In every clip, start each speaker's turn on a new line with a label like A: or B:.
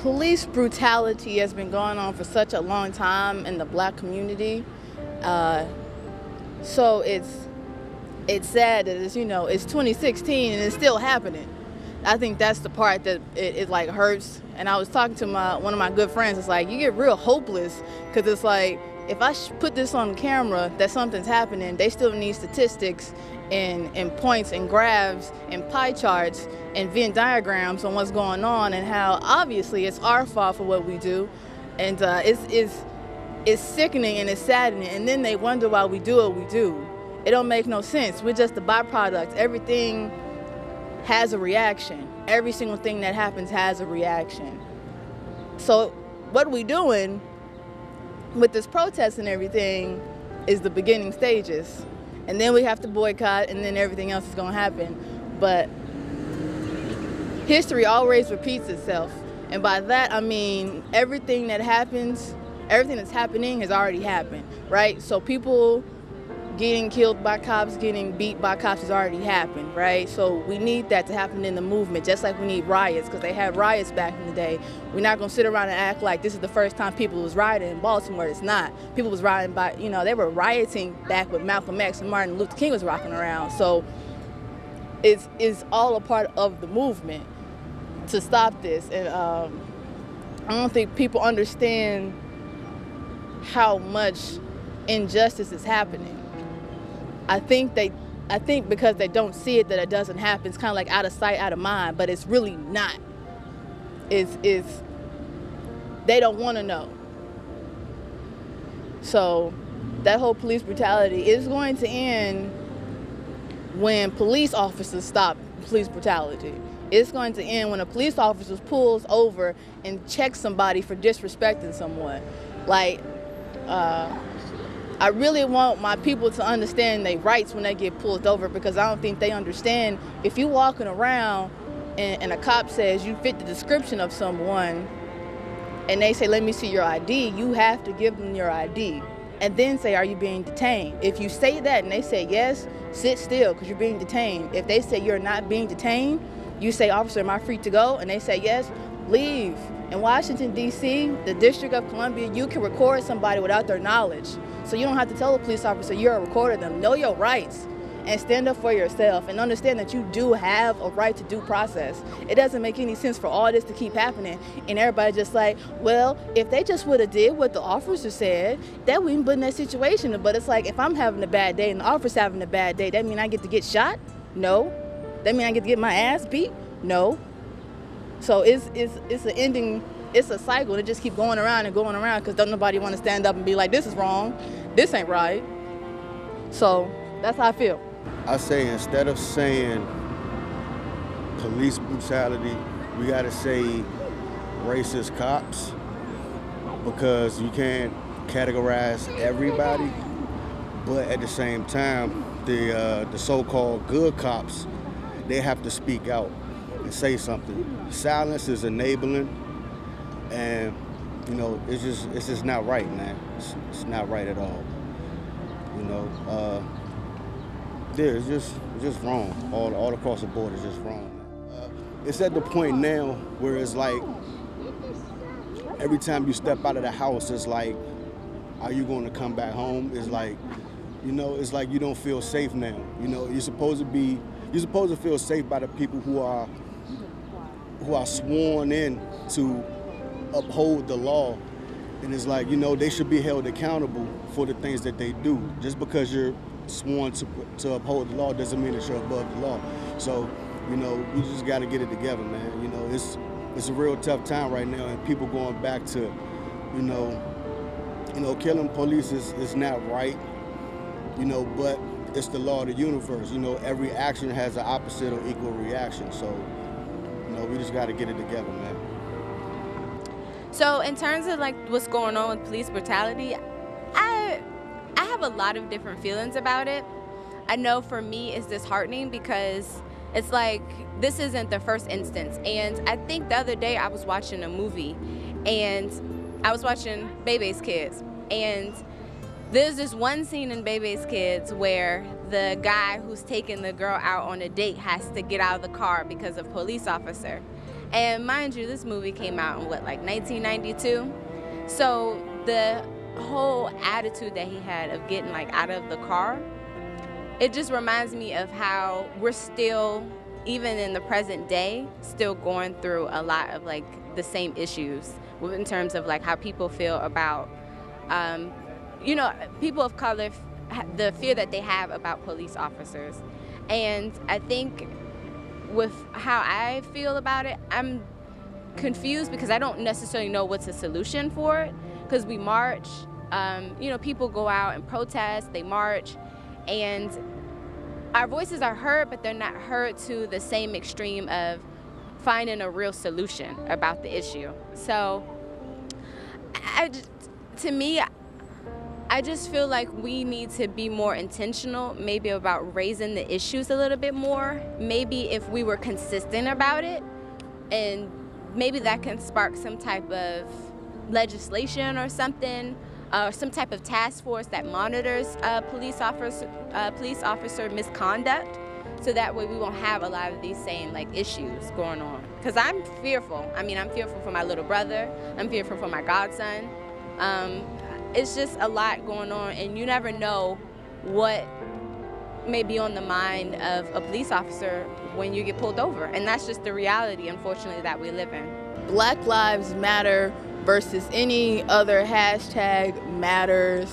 A: Police brutality has been going on for such a long time in the black community. So it's sad that it's 2016 and it's still happening. I think that's the part that it like hurts. And I was talking to one of my good friends. It's like you get real hopeless because it's like if I put this on camera that something's happening, they still need statistics and points and graphs and pie charts and Venn diagrams on what's going on and how obviously it's our fault for what we do. And it's sickening and it's saddening. And then they wonder why we do what we do. It don't make no sense. We're just the byproduct. Everything has a reaction. Every single thing that happens has a reaction. So what we doing with this protest and everything is the beginning stages. And then we have to boycott and then everything else is gonna happen. But history always repeats itself. And by that I mean everything that's happening has already happened, right? So people getting killed by cops, getting beat by cops has already happened, right? So we need that to happen in the movement, just like we need riots, because they had riots back in the day. We're not gonna sit around and act like this is the first time people was rioting in Baltimore. It's not. People was rioting they were rioting back with Malcolm X and Martin Luther King was rocking around. So it's all a part of the movement to stop this. And I don't think people understand how much injustice is happening. I think because they don't see it that it doesn't happen. It's kind of like out of sight, out of mind, but it's really not. They don't want to know. So that whole police brutality is going to end when police officers stop police brutality. It's going to end when a police officer pulls over and checks somebody for disrespecting someone. Like, I really want my people to understand their rights when they get pulled over, because I don't think they understand. If you're walking around and a cop says you fit the description of someone and they say, let me see your ID, you have to give them your ID and then say, are you being detained? If you say that and they say yes, sit still because you're being detained. If they say you're not being detained, you say, officer, am I free to go? And they say yes, leave. In Washington, D.C., the District of Columbia, you can record somebody without their knowledge. So you don't have to tell a police officer you're a recorder them. Know your rights and stand up for yourself and understand that you do have a right to due process. It doesn't make any sense for all this to keep happening and everybody just like, well, if they just would have did what the officer said, that wouldn't be in that situation. But it's like, if I'm having a bad day and the officer's having a bad day, that mean I get to get shot? No. That mean I get to get my ass beat? No. So it's an ending. It's a cycle. It just keep going around and going around because don't nobody want to stand up and be like, this is wrong, this ain't right. So that's how I feel.
B: I say instead of saying police brutality, we gotta say racist cops, because you can't categorize everybody, but at the same time, the so-called good cops, they have to speak out and say something. Silence is enabling, and it's just not right, man. It's not right at all. It's just wrong. All across the board is just wrong. It's at the point now where it's like every time you step out of the house, it's like, are you going to come back home? It's like, it's like you don't feel safe now. You're supposed to feel safe by the people who are sworn in to uphold the law. And it's like, they should be held accountable for the things that they do. Just because you're sworn to uphold the law doesn't mean that you're above the law. So, we just got to get it together, man. It's a real tough time right now, and people going back to, killing police is not right, but it's the law of the universe. Every action has an opposite or equal reaction. So, we just got to get it together, man.
C: So in terms of like what's going on with police brutality, I have a lot of different feelings about it. I know for me it's disheartening because it's like this isn't the first instance. And I think the other day I was watching a movie and I was watching Bebe's Kids, and there's this one scene in Bebe's Kids where the guy who's taking the girl out on a date has to get out of the car because of a police officer. And mind you, this movie came out in what, like 1992? So the whole attitude that he had of getting like out of the car, it just reminds me of how we're still, even in the present day, still going through a lot of like the same issues in terms of like how people feel about, people of color, the fear that they have about police officers. And I think with how I feel about it, I'm confused because I don't necessarily know what's a solution for it. Because we march, people go out and protest, they march, and our voices are heard, but they're not heard to the same extreme of finding a real solution about the issue. So, to me, I just feel like we need to be more intentional, maybe about raising the issues a little bit more. Maybe if we were consistent about it, and maybe that can spark some type of legislation or something, or some type of task force that monitors police officer misconduct, so that way we won't have a lot of these same like issues going on. Because I'm fearful. I mean, I'm fearful for my little brother. I'm fearful for my godson. It's just a lot going on, and you never know what may be on the mind of a police officer when you get pulled over. And that's just the reality, unfortunately, that we live in.
A: Black Lives Matter versus any other hashtag matters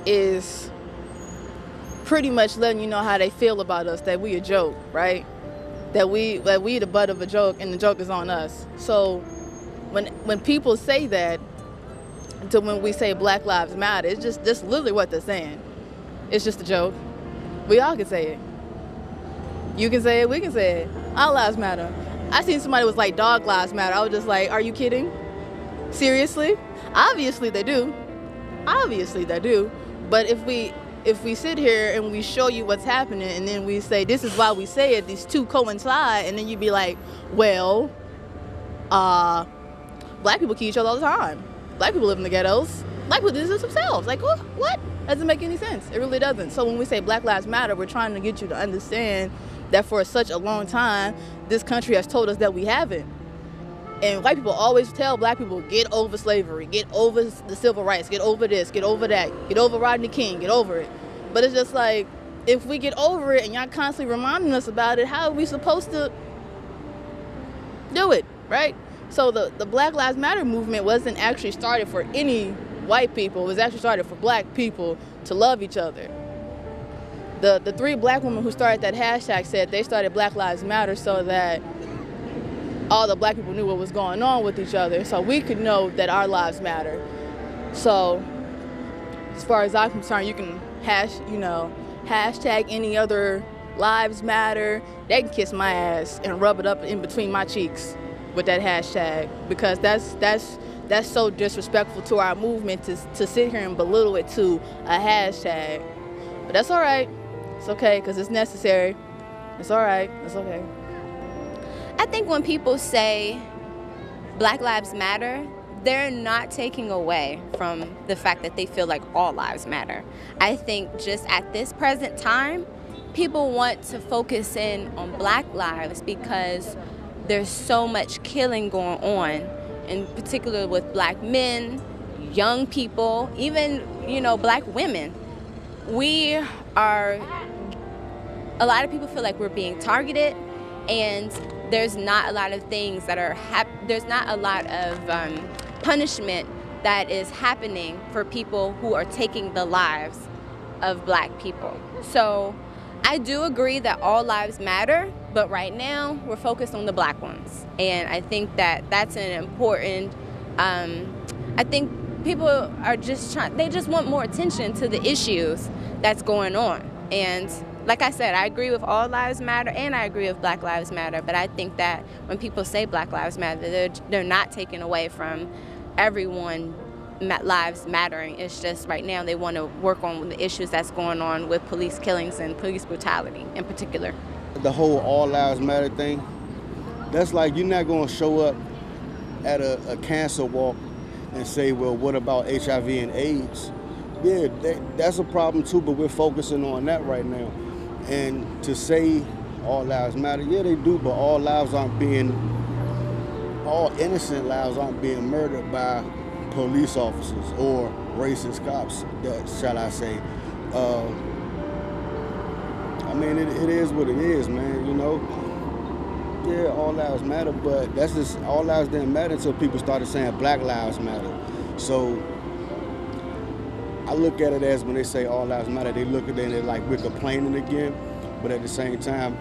A: is pretty much letting you know how they feel about us, that we a joke, right? That we the butt of a joke and the joke is on us. So when people say that, to when we say Black Lives Matter, it's just literally what they're saying. It's just a joke. We all can say it. You can say it, we can say it. All lives matter. I seen somebody was like, dog lives matter. I was just like, are you kidding? Seriously? Obviously they do. Obviously they do. But if we sit here and we show you what's happening and then we say, this is why we say it, these two coincide, and then you'd be like, well, black people kill each other all the time. Black people live in the ghettos. Black people do this themselves. Like, what? Doesn't make any sense. It really doesn't. So when we say Black Lives Matter, we're trying to get you to understand that for such a long time, this country has told us that we haven't. And white people always tell black people, get over slavery, get over the civil rights, get over this, get over that, get over Rodney King, get over it. But it's just like, if we get over it and y'all constantly reminding us about it, how are we supposed to do it, right? So the Black Lives Matter movement wasn't actually started for any white people. It was actually started for black people to love each other. The three black women who started that hashtag said they started Black Lives Matter so that all the black people knew what was going on with each other, so we could know that our lives matter. So as far as I'm concerned, you can hashtag any other lives matter. They can kiss my ass and rub it up in between my cheeks with that hashtag, because that's so disrespectful to our movement to sit here and belittle it to a hashtag. But that's all right. It's okay, because it's necessary. It's all right. It's okay.
C: I think when people say Black Lives Matter, they're not taking away from the fact that they feel like all lives matter. I think just at this present time, people want to focus in on black lives because there's so much killing going on, in particular with black men, young people, even, black women. A lot of people feel like we're being targeted, and there's not a lot of things that are there's not a lot of punishment that is happening for people who are taking the lives of black people. So I do agree that all lives matter, but right now we're focused on the black ones. And I think that that's an important, I think people are they just want more attention to the issues that's going on. And like I said, I agree with all lives matter and I agree with Black Lives Matter, but I think that when people say Black Lives Matter, they're not taking away from everyone lives mattering. It's just right now they want to work on the issues that's going on with police killings and police brutality in particular.
B: The whole all lives matter thing, that's like you're not going to show up at a cancer walk and say, well, what about HIV and AIDS? Yeah, that's a problem too, but we're focusing on that right now. And to say all lives matter, yeah, they do, but all lives aren't being all innocent lives aren't being murdered by police officers or racist cops, shall I say. Uh, I mean, it is what it is, man, you know. Yeah, all lives matter, but that's just, all lives didn't matter until people started saying Black lives matter. So I look at it as when they say all lives matter, they look at it and they're like, we're complaining again, but at the same time,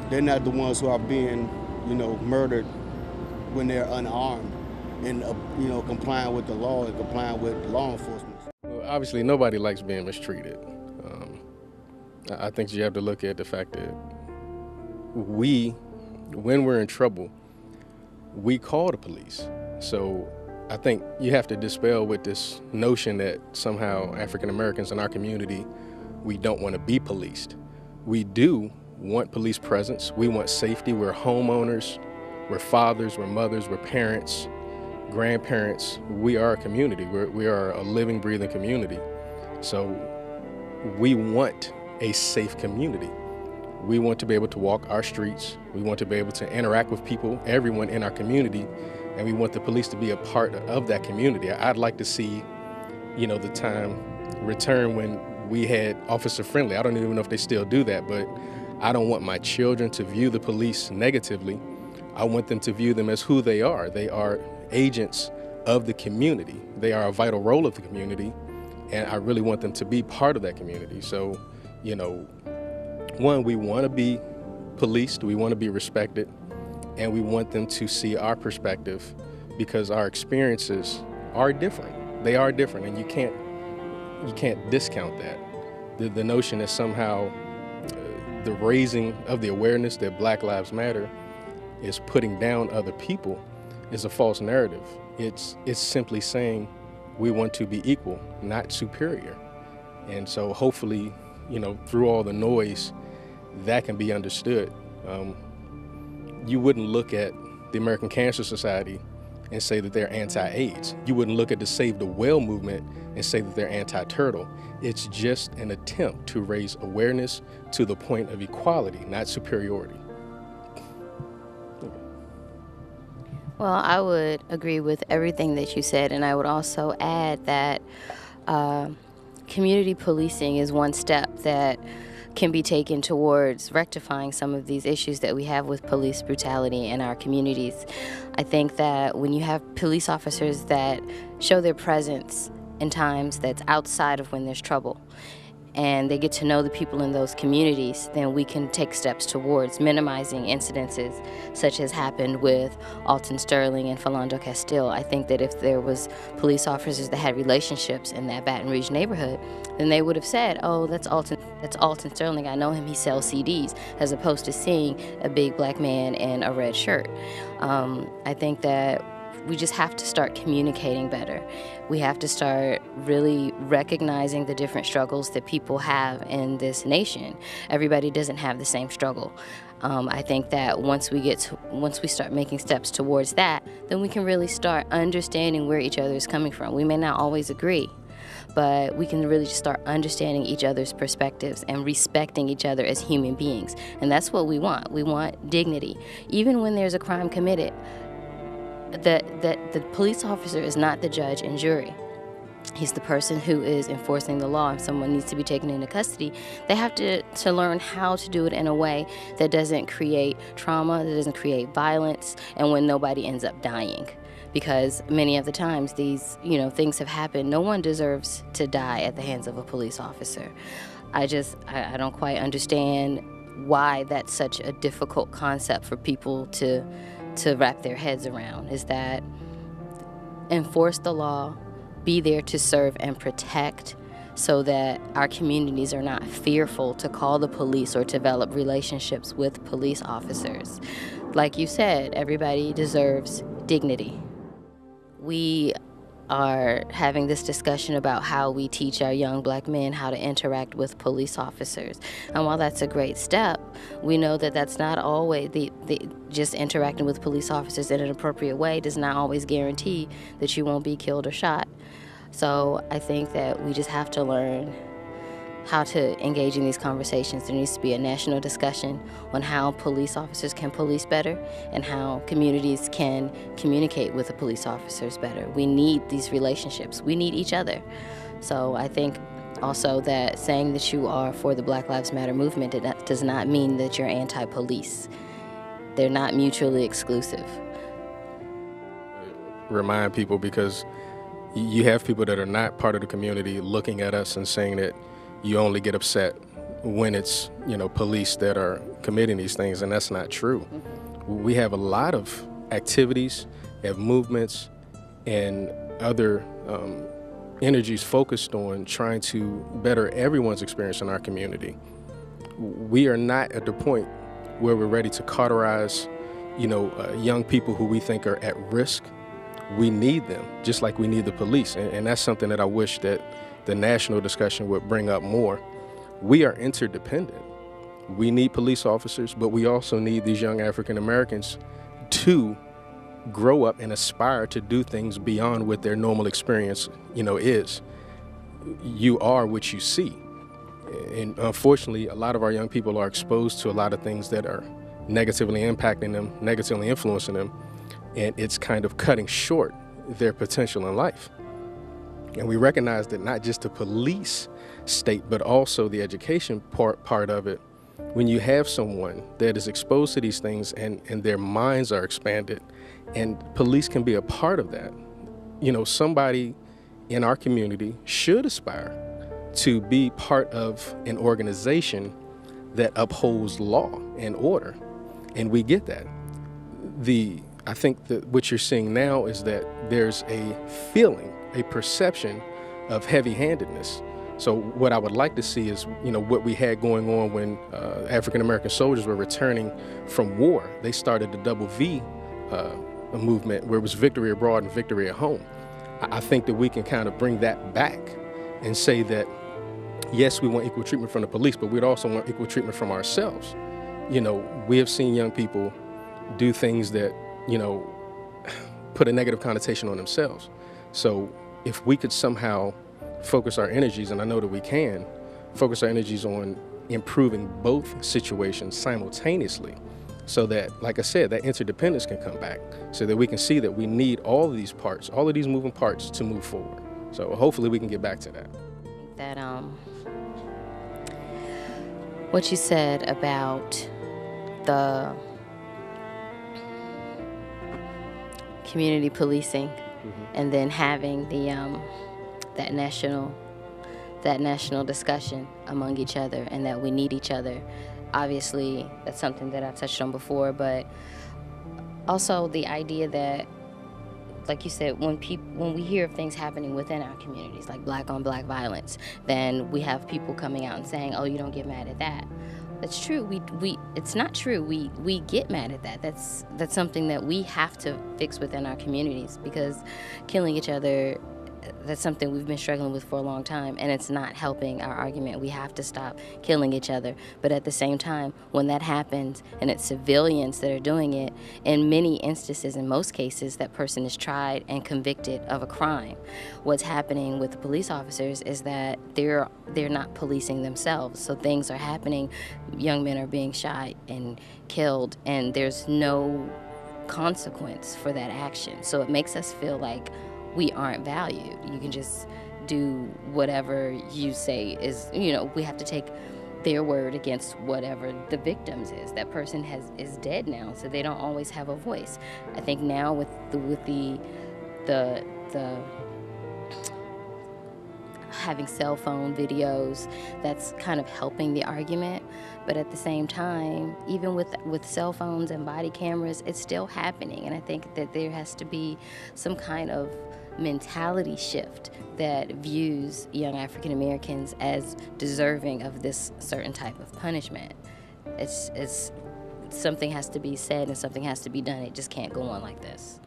B: they're not the ones who are being, you know, murdered when they're unarmed and, you know, complying with the law and complying with law enforcement.
D: Well, obviously, nobody likes being mistreated. I think you have to look at the fact that when we're in trouble, we call the police. So I think you have to dispel with this notion that somehow African Americans in our community, we don't want to be policed. We do want police presence. We want safety. We're homeowners. We're fathers. We're mothers. We're parents, grandparents. We are a community. We are a living, breathing community. So we want a safe community. We want to be able to walk our streets. We want to be able to interact with people, everyone in our community, and we want the police to be a part of that community. I'd like to see, you know, the time return when we had officer friendly. I don't even know if they still do that, but I don't want my children to view the police negatively. I want them to view them as who they are. They are agents of the community. They are a vital role of the community, and I really want them to be part of that community. So, you know, one, we want to be policed, we want to be respected, and we want them to see our perspective because our experiences are different. They are different, and you can't discount that. The notion that somehow the raising of the awareness that Black Lives Matter is putting down other people is a false narrative. It's simply saying we want to be equal, not superior. And so hopefully, you know, through all the noise, that can be understood. You wouldn't look at the American Cancer Society and say that they're anti-AIDS. You wouldn't look at the Save the Whale movement and say that they're anti-turtle. It's just an attempt to raise awareness to the point of equality, not superiority.
E: Well, I would agree with everything that you said, and I would also add that community policing is one step that can be taken towards rectifying some of these issues that we have with police brutality in our communities. I think that when you have police officers that show their presence in times that's outside of when there's trouble, and they get to know the people in those communities, then we can take steps towards minimizing incidences such as happened with Alton Sterling and Philando Castile. I think that if there was police officers that had relationships in that Baton Rouge neighborhood, then they would have said, oh, that's Alton Sterling, I know him, he sells CDs, as opposed to seeing a big Black man in a red shirt. I think that we just have to start communicating better. We have to start really recognizing the different struggles that people have in this nation. Everybody doesn't have the same struggle. I think that once we start making steps towards that, then we can really start understanding where each other is coming from. We may not always agree, but we can really just start understanding each other's perspectives and respecting each other as human beings. And that's what we want. We want dignity. Even when there's a crime committed, the police officer is not the judge and jury. He's the person who is enforcing the law. If someone needs to be taken into custody, they have to learn how to do it in a way that doesn't create trauma, that doesn't create violence, and when nobody ends up dying. Because many of the times these, things have happened. No one deserves to die at the hands of a police officer. I don't quite understand why that's such a difficult concept for people to wrap their heads around, is that enforce the law, be there to serve and protect so that our communities are not fearful to call the police or develop relationships with police officers. Like you said, everybody deserves dignity. We are having this discussion about how we teach our young Black men how to interact with police officers. And while that's a great step, we know that that's not always, just interacting with police officers in an appropriate way does not always guarantee that you won't be killed or shot. So I think that we just have to learn how to engage in these conversations. There needs to be a national discussion on how police officers can police better and how communities can communicate with the police officers better. We need these relationships. We need each other. So I think also that saying that you are for the Black Lives Matter movement does not mean that you're anti-police. They're not mutually exclusive.
D: Remind people, because you have people that are not part of the community looking at us and saying that you only get upset when it's, police that are committing these things, and that's not true. We have a lot of activities, have movements, and other energies focused on trying to better everyone's experience in our community. We are not at the point where we're ready to cauterize, young people who we think are at risk. We need them, just like we need the police, and that's something that I wish that the national discussion would bring up more. We are interdependent. We need police officers, but we also need these young African Americans to grow up and aspire to do things beyond what their normal experience, is. You are what you see. And unfortunately, a lot of our young people are exposed to a lot of things that are negatively impacting them, negatively influencing them, and it's kind of cutting short their potential in life. And we recognize that not just the police state, but also the education part of it. When you have someone that is exposed to these things and their minds are expanded, and police can be a part of that, somebody in our community should aspire to be part of an organization that upholds law and order. And we get that. I think that what you're seeing now is that there's a feeling, a perception of heavy-handedness. So what I would like to see is, what we had going on when African-American soldiers were returning from war. They started the Double V movement, where it was victory abroad and victory at home. I think that we can kind of bring that back and say that, yes, we want equal treatment from the police, but we'd also want equal treatment from ourselves. We have seen young people do things that, put a negative connotation on themselves. So if we could somehow focus our energies, and I know that we can, focus our energies on improving both situations simultaneously, so that, like I said, that interdependence can come back, so that we can see that we need all of these parts, all of these moving parts to move forward. So hopefully we can get back to that.
E: That what you said about the community policing, and then having the that national discussion among each other, and that we need each other. Obviously, that's something that I've touched on before, but also the idea that, like you said, when we hear of things happening within our communities, like black-on-black violence, then we have people coming out and saying, "Oh, you don't get mad at that." That's true. It's not true. We get mad at that. That's something that we have to fix within our communities, because killing each other, that's something we've been struggling with for a long time, and it's not helping our argument. We have to stop killing each other. But at the same time, when that happens and it's civilians that are doing it, in many instances, in most cases, that person is tried and convicted of a crime. What's happening with the police officers is that they're not policing themselves. So things are happening. Young men are being shot and killed, and there's no consequence for that action. So it makes us feel like we aren't valued. You can just do whatever you say is, we have to take their word against whatever the victim's is. That person is dead now, so they don't always have a voice. I think now with the having cell phone videos, that's kind of helping the argument. But at the same time, even with cell phones and body cameras, it's still happening. And I think that there has to be some kind of mentality shift that views young African Americans as deserving of this certain type of punishment. It's something has to be said and something has to be done. It just can't go on like this.